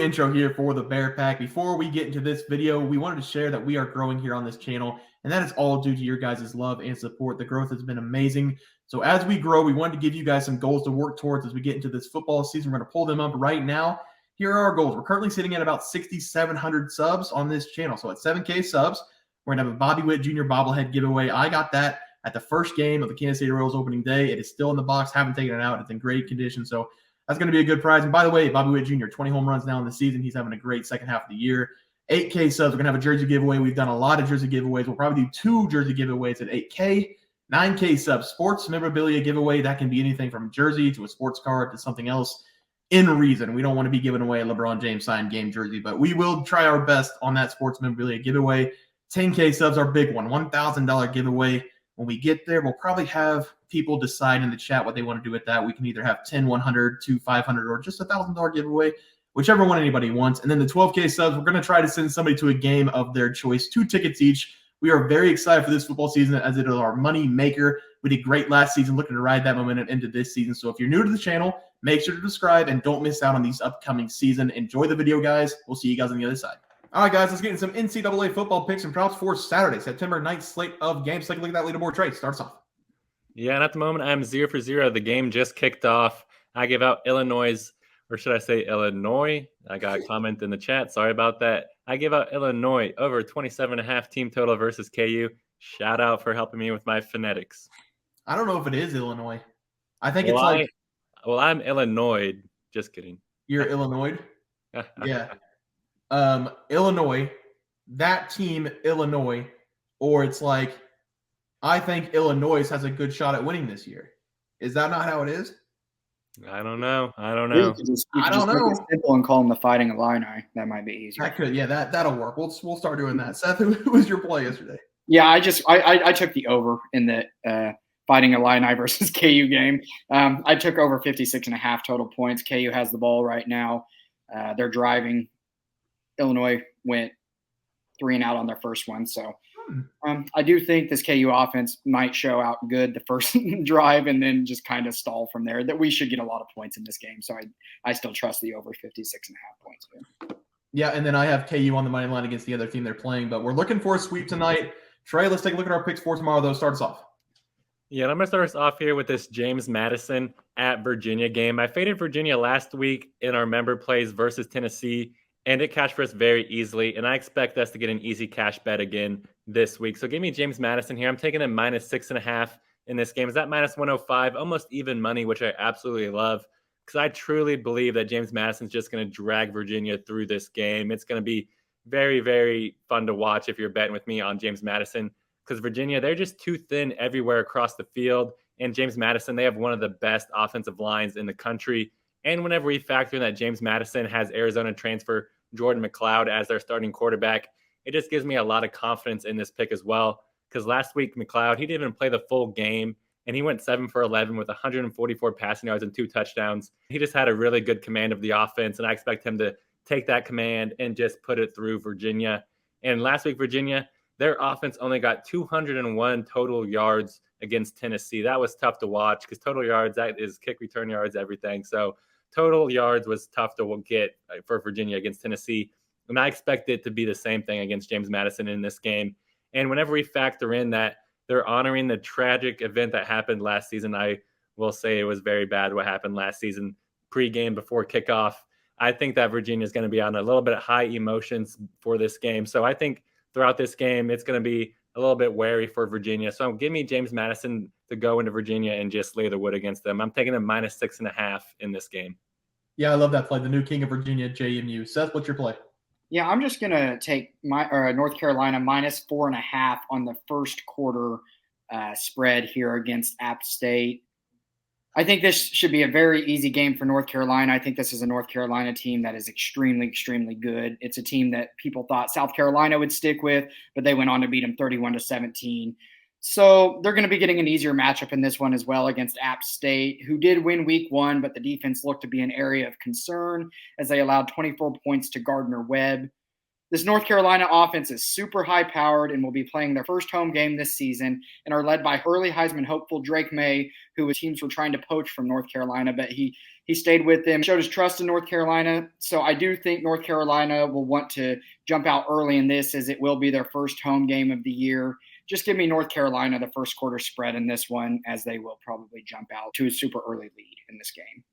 intro here for the Bear Pack. Before we get into this video, we wanted to share that we are growing here on this channel, and that is all due to your guys' love and support. The growth has been amazing. So as we grow, we wanted to give you guys some goals to work towards as we get into this football season. We're going to pull them up right now. Here are our goals. We're currently sitting at about 6,700 subs on this channel. So at 7K subs, we're going to have a Bobby Witt Jr. bobblehead giveaway. I got that at the first game of the Kansas City Royals opening day. It is still in the box. Haven't taken it out. It's in great condition. So that's going to be a good prize. And by the way, Bobby Witt Jr., 20 home runs now in the season. He's having a great second half of the year. 8K subs. We're going to have a jersey giveaway. We've done a lot of jersey giveaways. We'll probably do 2 jersey giveaways at 8K. 9K subs. Sports memorabilia giveaway. That can be anything from a jersey to a sports card to something else in reason. We don't want to be giving away a LeBron James signed game jersey, but we will try our best on that sports memorabilia giveaway. 10K subs, our big one. $1,000 giveaway. When we get there, we'll probably have people decide in the chat what they want to do with that. We can either have 10, 100, 2, 500, or just $1,000 giveaway, whichever one anybody wants. And then the 12K subs, we're going to try to send somebody to a game of their choice, 2 tickets each. We are very excited for this football season as it is our money maker. We did great last season, looking to ride that momentum into this season. So if you're new to the channel, make sure to subscribe and don't miss out on these upcoming season. Enjoy the video, guys. We'll see you guys on the other side. All right, guys, let's get into some NCAA football picks and props for Saturday, September 9th slate of games. Take a look at that leaderboard. Trey, starts off. Yeah, and at the moment, I'm 0 for 0. The game just kicked off. I give out Illinois, or should I say Illinois? I got a comment in the chat. Sorry about that. I give out Illinois over 27.5 team total versus KU. Shout out for helping me with my phonetics. I don't know if it is Illinois. I think it's like... I'm Illinois. Just kidding. You're Illinois? Yeah. Illinois, that team, Illinois, or it's like, I think Illinois has a good shot at winning this year. Is that not how it is? I don't know. I don't know. Make it simple and call them the Fighting Illini. That might be easier. That could, yeah, that'll work. We'll start doing that. Seth, who was your play yesterday? Yeah, I took the over in the Fighting Illini versus KU game. I took over 56.5 total points. KU has the ball right now. They're driving. Illinois went 3 and out on their first one. So I do think this KU offense might show out good the first drive and then just kind of stall from there. That we should get a lot of points in this game. So I still trust the over 56.5 points here. Yeah, and then I have KU on the money line against the other team they're playing, but we're looking for a sweep tonight. Trey, let's take a look at our picks for tomorrow, though. Start us off. Yeah, I'm going to start us off here with this James Madison at Virginia game. I faded Virginia last week in our member plays versus Tennessee, and it cashed for us very easily, and I expect us to get an easy cash bet again this week. So give me James Madison here. I'm taking him -6.5 in this game. Is that -105? Almost even money, which I absolutely love because I truly believe that James Madison's just going to drag Virginia through this game. It's going to be very, very fun to watch if you're betting with me on James Madison because Virginia, they're just too thin everywhere across the field. And James Madison, they have one of the best offensive lines in the country. And whenever we factor in that James Madison has Arizona transfer Jordan McLeod as their starting quarterback, it just gives me a lot of confidence in this pick as well. Because last week, McLeod, he didn't even play the full game, and he went 7 for 11 with 144 passing yards and 2 touchdowns. He just had a really good command of the offense, and I expect him to take that command and just put it through Virginia. And last week, Virginia, their offense only got 201 total yards against Tennessee. That was tough to watch because total yards, that is kick return yards, everything. So total yards was tough to get for Virginia against Tennessee. And I expect it to be the same thing against James Madison in this game. And whenever we factor in that they're honoring the tragic event that happened last season, I will say it was very bad what happened last season, pregame before kickoff. I think that Virginia is going to be on a little bit of high emotions for this game. So I think throughout this game, it's going to be a little bit wary for Virginia. So give me James Madison to go into Virginia and just lay the wood against them. I'm taking them -6.5 in this game. Yeah, I love that play. The new king of Virginia, JMU. Seth, what's your play? Yeah, I'm just going to take North Carolina -4.5 on the first quarter spread here against App State. I think this should be a very easy game for North Carolina. I think this is a North Carolina team that is extremely, extremely good. It's a team that people thought South Carolina would stick with, but they went on to beat them 31-17. So they're going to be getting an easier matchup in this one as well against App State, who did win week 1, but the defense looked to be an area of concern as they allowed 24 points to Gardner-Webb. This North Carolina offense is super high-powered and will be playing their first home game this season and are led by early Heisman hopeful Drake Maye, who teams were trying to poach from North Carolina, but he stayed with them, showed his trust in North Carolina. So I do think North Carolina will want to jump out early in this, as it will be their first home game of the year. Just give me North Carolina the first quarter spread in this one, as they will probably jump out to a super early lead in this game.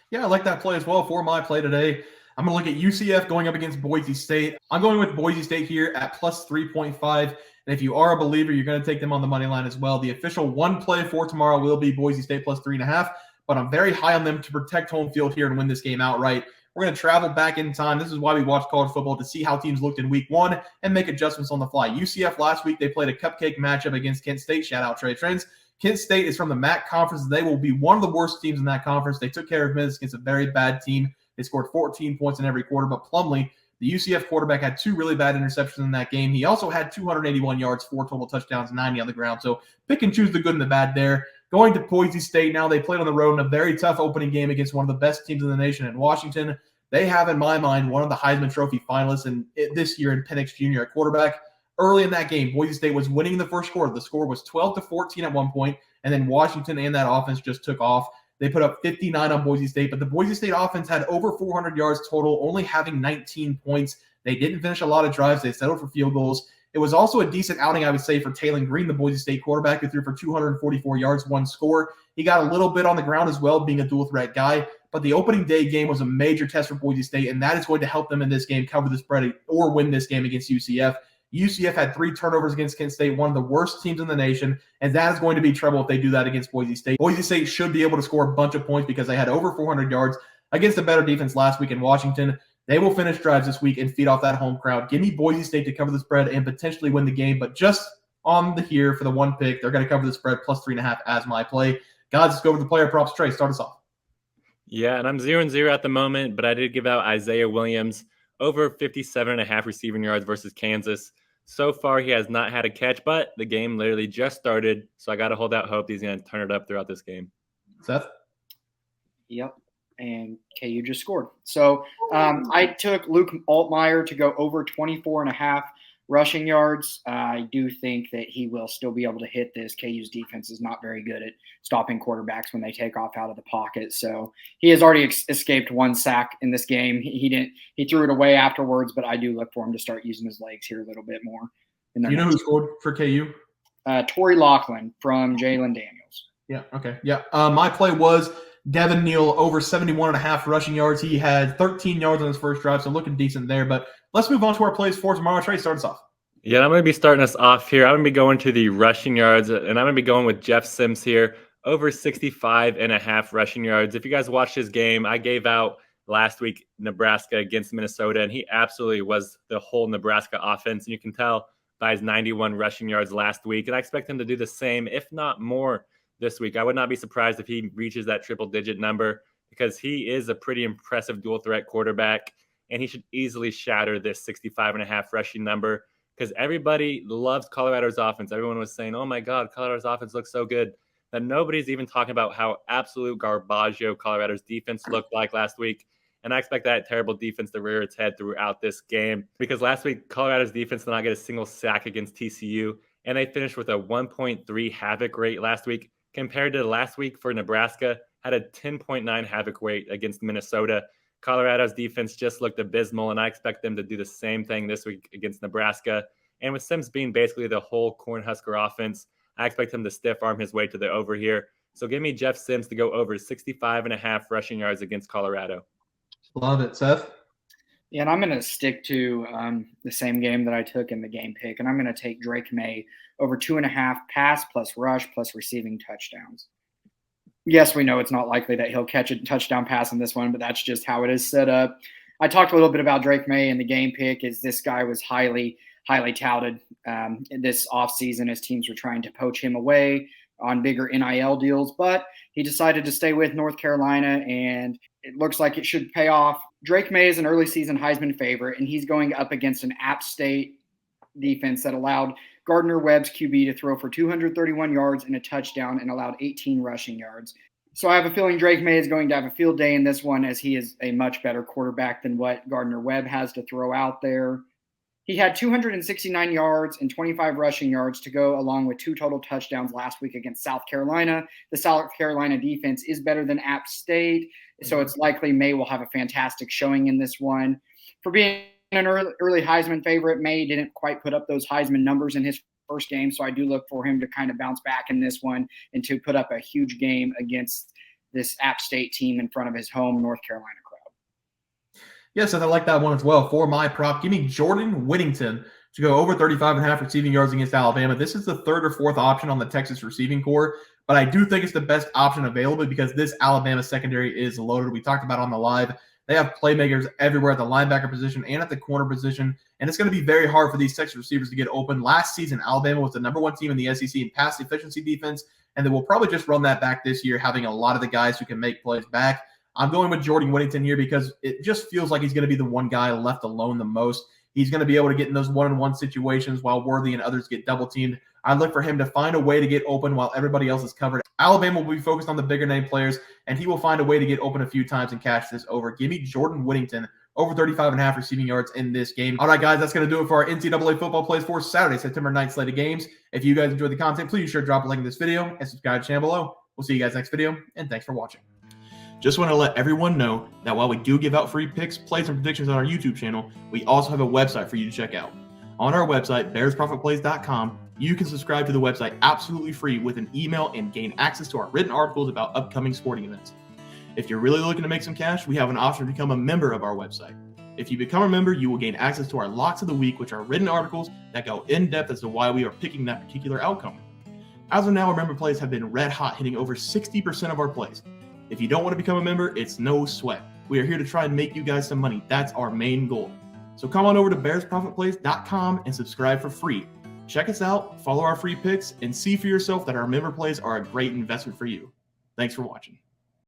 Yeah, I like that play as well for my play today. I'm going to look at UCF going up against Boise State. I'm going with Boise State here at plus 3.5. And if you are a believer, you're going to take them on the money line as well. The official one play for tomorrow will be Boise State plus 3.5. But I'm very high on them to protect home field here and win this game outright. We're going to travel back in time. This is why we watch college football, to see how teams looked in week one and make adjustments on the fly. UCF last week, they played a cupcake matchup against Kent State. Shout out Trey Trends. Kent State is from the MAC conference. They will be one of the worst teams in that conference. They took care of business against a very bad team. They scored 14 points in every quarter, but Plumlee, the UCF quarterback, had 2 really bad interceptions in that game. He also had 281 yards, 4 total touchdowns, 90 on the ground. So pick and choose the good and the bad there. Going to Boise State now, they played on the road in a very tough opening game against one of the best teams in the nation in Washington. They have, in my mind, one of the Heisman Trophy finalists this year in Penix Jr. at quarterback. Early in that game, Boise State was winning the first quarter. The score was 12-14 at one point, and then Washington and that offense just took off. They put up 59 on Boise State, but the Boise State offense had over 400 yards total, only having 19 points. They didn't finish a lot of drives. They settled for field goals. It was also a decent outing, I would say, for Taylon Green, the Boise State quarterback, who threw for 244 yards, 1 score. He got a little bit on the ground as well, being a dual-threat guy. But the opening day game was a major test for Boise State, and that is going to help them in this game cover the spread or win this game against UCF. UCF had 3 turnovers against Kent State, one of the worst teams in the nation, and that is going to be trouble if they do that against Boise State. Boise State should be able to score a bunch of points because they had over 400 yards against a better defense last week in Washington. They will finish drives this week and feed off that home crowd. Give me Boise State to cover the spread and potentially win the game, but just on the here for the one pick, they're going to cover the spread plus 3.5 as my play. Guys, let's go over the player props. Trey, start us off. Yeah, and I'm 0-0 at the moment, but I did give out Isaiah Williams over 57.5 receiving yards versus Kansas. So far, he has not had a catch, but the game literally just started, so I got to hold out hope he's going to turn it up throughout this game. Seth? Yep, and KU just scored. So I took Luke Altmaier to go over 24.5 rushing yards. I do think that he will still be able to hit this. KU's defense is not very good at stopping quarterbacks when they take off out of the pocket. So he has already escaped 1 sack in this game. He threw it away afterwards, but I do look for him to start using his legs here a little bit more. Do you know who scored for KU? Torrey Laughlin from Jalen Daniels. Yeah, okay. Yeah, my play was Devin Neal over 71.5 rushing yards. He had 13 yards on his first drive, so looking decent there. But let's move on to our plays for tomorrow. Trey, start us off. Yeah, I'm going to be starting us off here. I'm going to be going to the rushing yards, and I'm going to be going with Jeff Sims here, over 65.5 rushing yards. If you guys watched his game, I gave out last week Nebraska against Minnesota, and he absolutely was the whole Nebraska offense. And you can tell by his 91 rushing yards last week, and I expect him to do the same, if not more, this week. I would not be surprised if he reaches that triple-digit number because he is a pretty impressive dual-threat quarterback, and he should easily shatter this 65.5 rushing number because everybody loves Colorado's offense. Everyone was saying, oh, my God, Colorado's offense looks so good. That nobody's even talking about how absolute garbaggio Colorado's defense looked like last week. And I expect that terrible defense to rear its head throughout this game because last week, Colorado's defense did not get a single sack against TCU, and they finished with a 1.3 havoc rate last week compared to last week for Nebraska, had a 10.9 havoc rate against Minnesota. Colorado's defense just looked abysmal, and I expect them to do the same thing this week against Nebraska. And with Sims being basically the whole Cornhusker offense, I expect him to stiff arm his way to the over here. So give me Jeff Sims to go over 65.5 rushing yards against Colorado. Love it. Seth? Yeah, and I'm going to stick to the same game that I took in the game pick, and I'm going to take Drake Maye over 2.5 pass plus rush plus receiving touchdowns. Yes, we know it's not likely that he'll catch a touchdown pass in this one, but that's just how it is set up. I talked a little bit about Drake Maye in the game pick, as this guy was highly touted this offseason as teams were trying to poach him away on bigger NIL deals, but he decided to stay with North Carolina, and it looks like it should pay off. Drake Maye is an early season Heisman favorite, and he's going up against an App State defense that allowed Gardner Webb's QB to throw for 231 yards and a touchdown and allowed 18 rushing yards. So I have a feeling Drake Maye is going to have a field day in this one, as he is a much better quarterback than what Gardner Webb has to throw out there. He had 269 yards and 25 rushing yards to go along with 2 total touchdowns last week against South Carolina. The South Carolina defense is better than App State, so it's likely Maye will have a fantastic showing in this one. For being an early Heisman favorite, Maye didn't quite put up those Heisman numbers in his first game, so I do look for him to kind of bounce back in this one and to put up a huge game against this App State team in front of his home North Carolina crowd. Yes, I like that one as well. For my prop, give me Jordan Whittington to go over 35.5 receiving yards against Alabama. This is the 3rd or 4th option on the Texas receiving core, but I do think it's the best option available because this Alabama secondary is loaded. We talked about on the live. They have playmakers everywhere at the linebacker position and at the corner position, and it's going to be very hard for these Texas receivers to get open. Last season, Alabama was the #1 team in the SEC in pass efficiency defense, and they will probably just run that back this year, having a lot of the guys who can make plays back. I'm going with Jordan Whittington here because it just feels like he's going to be the one guy left alone the most. He's going to be able to get in those one-on-one situations while Worthy and others get double-teamed. I look for him to find a way to get open while everybody else is covered. Alabama will be focused on the bigger name players, and he will find a way to get open a few times and cash this over. Give me Jordan Whittington over 35.5 receiving yards in this game. All right, guys, that's going to do it for our NCAA football plays for Saturday, September 9th slate of games. If you guys enjoyed the content, please sure drop a like in this video and subscribe to the channel below. We'll see you guys next video, and thanks for watching. Just want to let everyone know that while we do give out free picks, plays, and predictions on our YouTube channel, we also have a website for you to check out. On our website, bearsprofitplays.com, you can subscribe to the website absolutely free with an email and gain access to our written articles about upcoming sporting events. If you're really looking to make some cash, we have an option to become a member of our website. If you become a member, you will gain access to our locks of the week, which are written articles that go in depth as to why we are picking that particular outcome. As of now, our member plays have been red hot, hitting over 60% of our plays. If you don't want to become a member, it's no sweat. We are here to try and make you guys some money. That's our main goal. So come on over to bearsprofitplays.com and subscribe for free. Check us out, follow our free picks, and see for yourself that our member plays are a great investment for you. Thanks for watching.